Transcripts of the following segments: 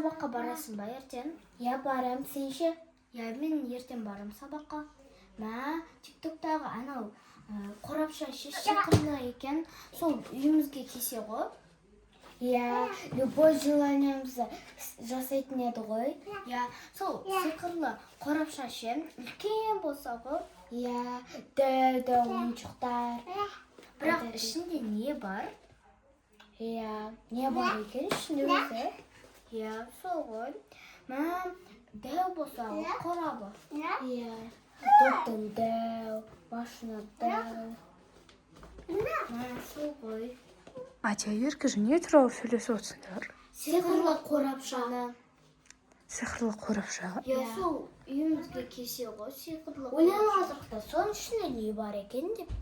сабаққа барасың ба ертең? Я барам, сен ше? Я мен ертең барам сабаққа. Мә, тиктоктағы анау қорапша сиқырлы екен. Сол үйімізге келсе ғой. Я любой желаниемізді жасайтын еді ғой. Я сол сиқырлы қорапша үлкен болса ғой. Я дәу ойыншықтар. Бірақ ішінде не бар? Я не бар екен ішінде өзі? Я сол ғой. Мә, дәу болса ғой қорабы. Я топтың дәу, машина дәу. Мә, сол ғой. Атя, Еркежан, не туралы сөйлесіп отырсыңдар? Сиқырлы қорапшаны. Сиқырлы қорапша. Я сол үйімізге келсе ғой сиқырлы. Ойламадық та, соның ішінде не бар екен деп.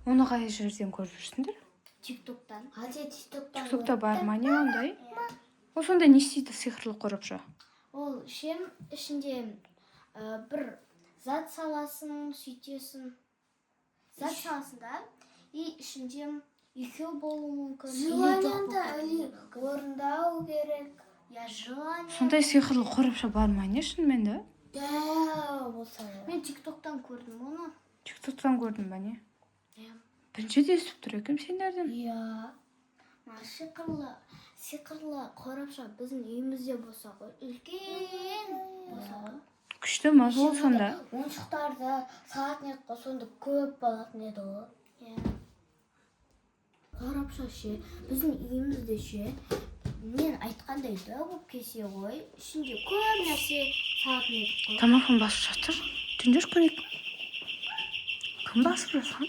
Оны қай жерден көріп жүрсіңдер? Тиктоктан. Азия тиктоктан. Тиктокта бар ма не ондай? Ол сонда не істейді сиқырлы қорапша? Ол ішінде бір зат саласың, сөйтесің. Зат саласың да, и ішінде екеу болуы мүмкін. Желанияңды орындау керек. Я желание. Сондай сиқырлы қорапша бар ма не шынымен де? Дәу болса. Мен тиктоктан көрдім оны. Тиктоктан көрдің ба не? Иә. Бірінші де естіп тұр екем сендерден. Я. Сиқырлы қорапша біздің үйімізде болса ғой, үлкен болса ғой. Күшті ма ол сонда? Ойыншықтарды салатын еді ғой, сонда көп болатын еді ғой. Иә. Қорапша біздің үйімізде мен айтқандай да болып келсе ғой, ішінде көп нәрсе салатын едік қой. Тамақын басып жатыр. Түндер көрейік. Кім басып жатқан?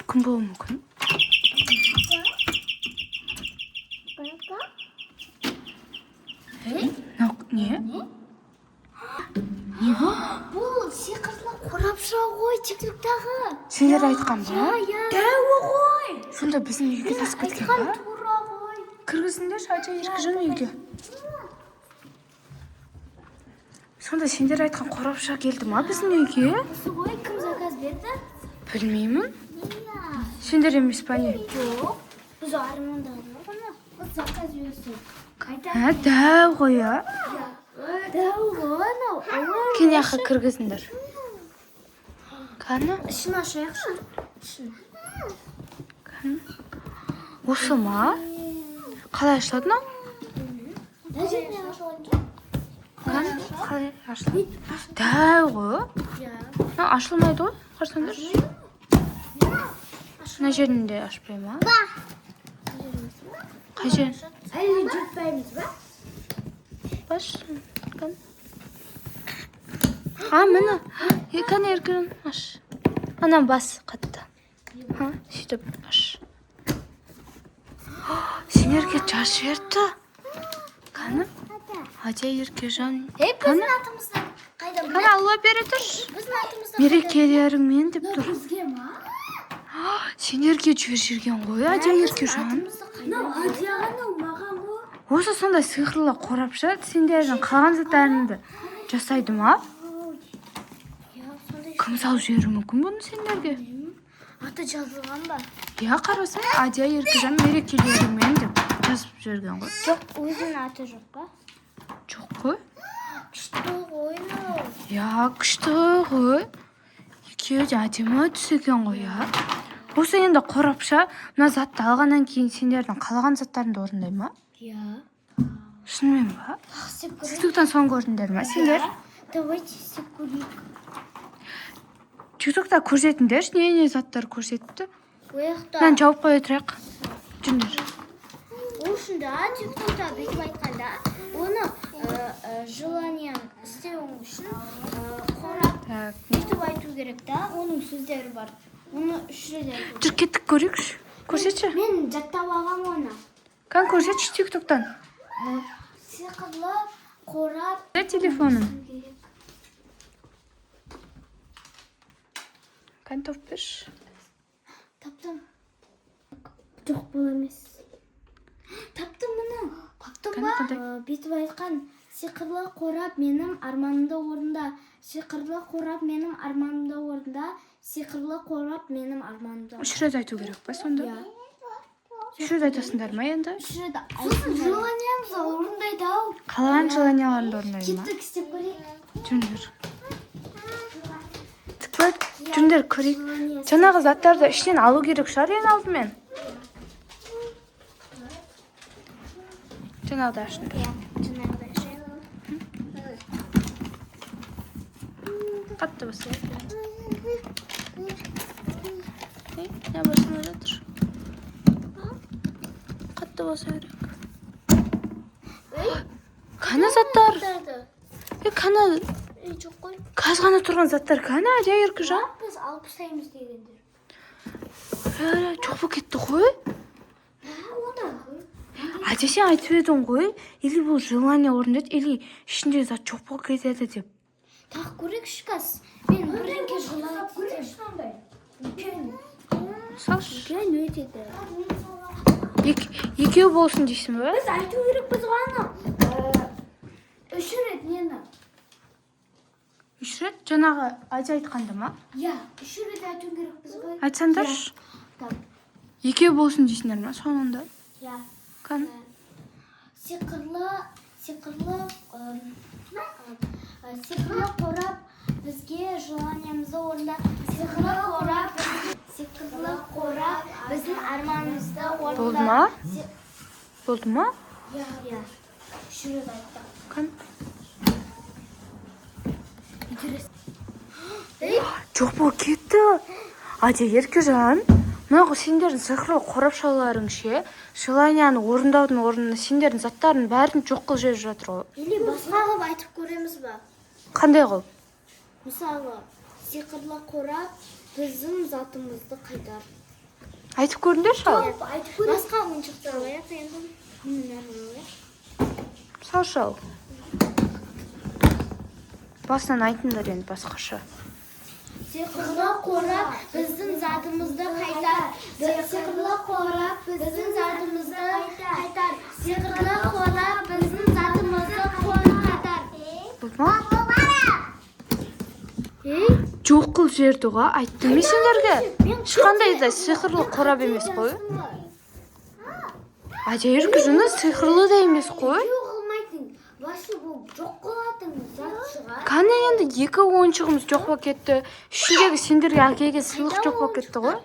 Кім болуы мүмкін? Не? Не бұл? Бұл сиқырлы қорапша ғой тиктоктағы. Сендер айтқан ба? Дәуі ғой. Сонда біздің үйге тасып кеткен ба? Тура ғой. Кіргізіңдер Атя, Еркежан үйге. Сонда сендер айтқан қорапша келді ма біздің үйге? Осы ғой, кім заказ берді? Білмеймін. Сендер емес па не? Жоқ. Біз армандадық оны. Біз заказ берсін. Дәу ғой, а? Дәу ғой анау. Кен яққа кіргізіңдер. Қаны? Ішін ашайықшы. Осы ма? Қалай ашылады мынау? Қаны? Қалай ашылады? Дәу ғой. Мынау ашылмайды ғой, қарсаңдар. Мына жерінде ашпай ма? Қай жер? Әлі жұтпаймыз ба? Баш. Міне. Қане Еркежан, аш. Анам бас қатты. Сөйтіп аш. Сендерге жас жіберді. Қаны? Атя, Еркежан. Біздің атымызда қайда? Қане алуа бере тұр. Біздің атымызда Мерекелеріңмен деп тұр. бізге ма? Сендерге жіберген ғой, Атя, Еркежан. Адиағанау маған ғой. Осы сондай сиқырлы қорапша сендердің қалған заттарыңды жасайды ма? Кім салып жіберуі мүмкін бұны сендерге? Аты жазылған ба? Я қарасай, Адия, Еркежан мерекелерімен деп жазып жіберген ғой. Жоқ, өзінің аты жоқ па? Жоқ қой. Күшті ғой мынау. Я, күшті ғой. Екеуі де әдемі түс екен ғой, я. Осы енді қорапша мына затты алғаннан кейін сендердің қалаған заттарыңды орындай ма? Я. Шынымен ба? Тақсып көрейік. Тиктоктан соң көрдіңдер ма сендер? Давайте істеп көрейік. Тиктокта көрсетіңдер, не заттар көрсетті. Ояқта. Мен жауып қоя тұрайық. Жүндер. Осында тиктокта бүйтіп айтқанда, оны желание істеуің үшін қорап бүйтіп айту керек та, оның сөздері бар. Оны 3 рет айту. Жүр, кеттік көрейікші. Көрсетші. Мен жаттап алғам оны. Қан көрсетші тиктоктан. Сиқырлы қорап. Телефоным. Қан топ берші. Таптым. Жоқ бұл емес. Таптым мұны. Таптым ба? Бүйтіп айтқан. Сиқырлы қорап менің арманымды орында. Сиқырлы қорап менің арманымды орында. Сиқырлы қорап менің арманымды. 3 рет айту керек па сонда? Я. үш рет айтасыңдар ма енді? үш рет Сосын желаниямызды орындайды ау. Қалаған желанияларыңды орындайды ма? Кеттік істеп көрейік. Жүндер. Тікпәд, жүндер көрейік. Жаңағы заттарды ішінен алу керек шығар ең алдымен. Жаңағыда ашыңдар. Қатты баса. Не басына жатыр? Қатты баса керек. Қана заттар? Қана жоқ қой. газ ғана тұрған заттар қана жай Еркежан? Біз алып тастаймыз дегендер. Жоқ болып кетті ғой. Әже сен айтып едің ғой, или бұл желание орындайды, или ішінде зат жоқ болып кетеді деп. Тақ көрейік шықас. Мен бірінке желание Салшы. Үлкен өтеді. Екеу болсын дейсің бе? Біз айту керекпіз ғана. Үш рет нені? Үш рет? Жаңағы Әже айтқанды ма? Я, үш рет айту керекпіз ғой. Айтсаңдаршы. Так. Екеу болсын дейсіңдер ма соңында? Я. Қан? Сиқырлы қорап бізге желаниямызды орында. Сиқырлы қорап біздің арманымызды орында. Болды ма? Болды ма? Я. Үш рет айттық. Қан? Жоқ болып кетті. Әже Еркежан, мынау сендердің сиқырлы қорапшаларың ше, желанияны орындаудың орнына сендердің заттардың бәрін жоқ қылып жіберіп жатыр ғой. Или басқа қылып айтып көреміз ба? Қандай қылып? Мысалы, сиқырлы қорап біздің затымызды қайтар. Айтып көріңдерші ал. Басқа ойыншықты алайық енді. Салшы ал. Басынан айтыңдар енді басқаша. Сиқырлы қорап біздің затымызды қайтар. Сиқырлы қорап біздің затымызды қайтар. Сиқырлы қорап біздің затымызды қайтар. Болды ма? Жоқ қылып жіберді ғой, айттым мен сендерге. Ешқандай да сиқырлы қорап емес қой. Әже Еркежан сиқырлы да емес қой. Басы бұл жоқ қылатын зат шығар. Қане енді екі ойыншығымыз жоқ болып кетті. Ішіндегі сендерге әкелген сыйлық жоқ болып кетті ғой.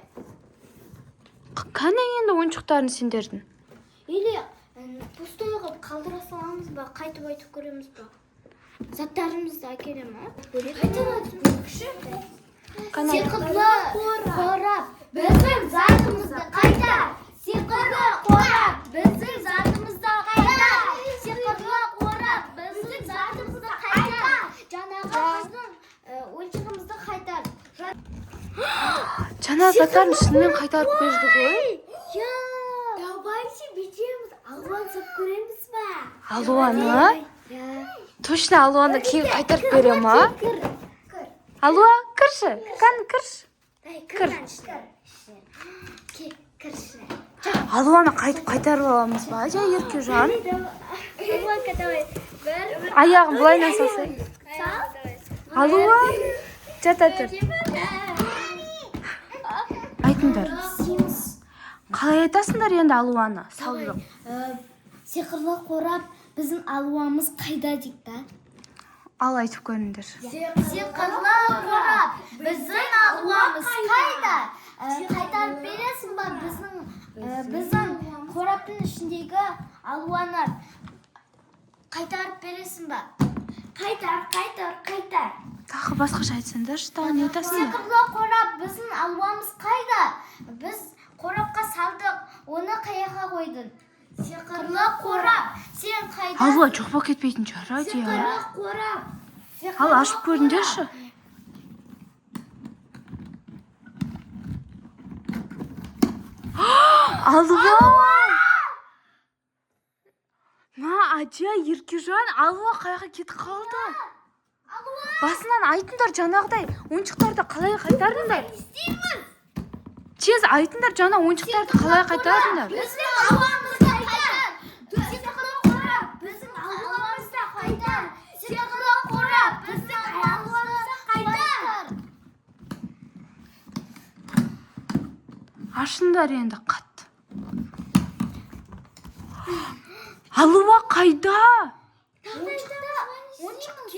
Қане енді ойыншықтарын сендердің? Или пустой қылып қалдыра саламыз ба, қайтып айтып көреміз ба? Заттарымызды әкеле ма? Қайтып айтып көрейікші. Сиқырлы қорап біздің затымызды қайтар. Сиқырлы қорап біздің затымызды қайтар. Сиқырлы қорап біздің затымызды қайтар. Жаңағы біздің ойыншығымызды қайтар. Жаңа заттарын шынымен қайтарып берді ғой. Давайте бүйтеміз. Алуан сап көреміз ба? Алуаны? Точно Алуаны кейін қайтарып бере ма? Алуа, кірші. Қан, кірші. Кір. Алуаны қайтарып аламыз ба? Әже Еркежан. Аяғын былайынан салсай. Алуа, жата тұр. Айтыңдар. Қалай айтасыңдар енді Алуаны? Салдық. Сиқырлы қорап біздің алуамыз қайда дейік та? Ал айтып көріңдер. Сиқырлы қорап біздің алуамыз қайда? Қайтарып бересің ба біздің қораптың ішіндегі алуаны? Қайтарып бересің ба? Қайтар. Тағы басқаша айтсаңдаршы, тағы не айтасыңдар? Сиқырлы қорап біздің алуамыз қайда? Біз қорапқа салдық, оны қаяққа қойдың? Сиқырлы қорап, сен қайда? Алуа жоқ болып кетпейтін шығар, Әже. Сиқырлы қорап. Ал ашып көріңдерші. Алуа! Ма, Әже Еркежан, Алуа қаяққа кетіп қалды? Басынан айтыңдар жаңағыдай ойыншықтарды қалай қайтарыңдар? Тез айтыңдар жаңа ойыншықтарды қалай қайтарыңдар? Біздің алуамызды қайтар. Сиқырлы қорап біздің алуамызды қайтар. Сиқырлы қорап біздің алуамызды қайтар. Ашыңдар енді қатты. Алуа қайда?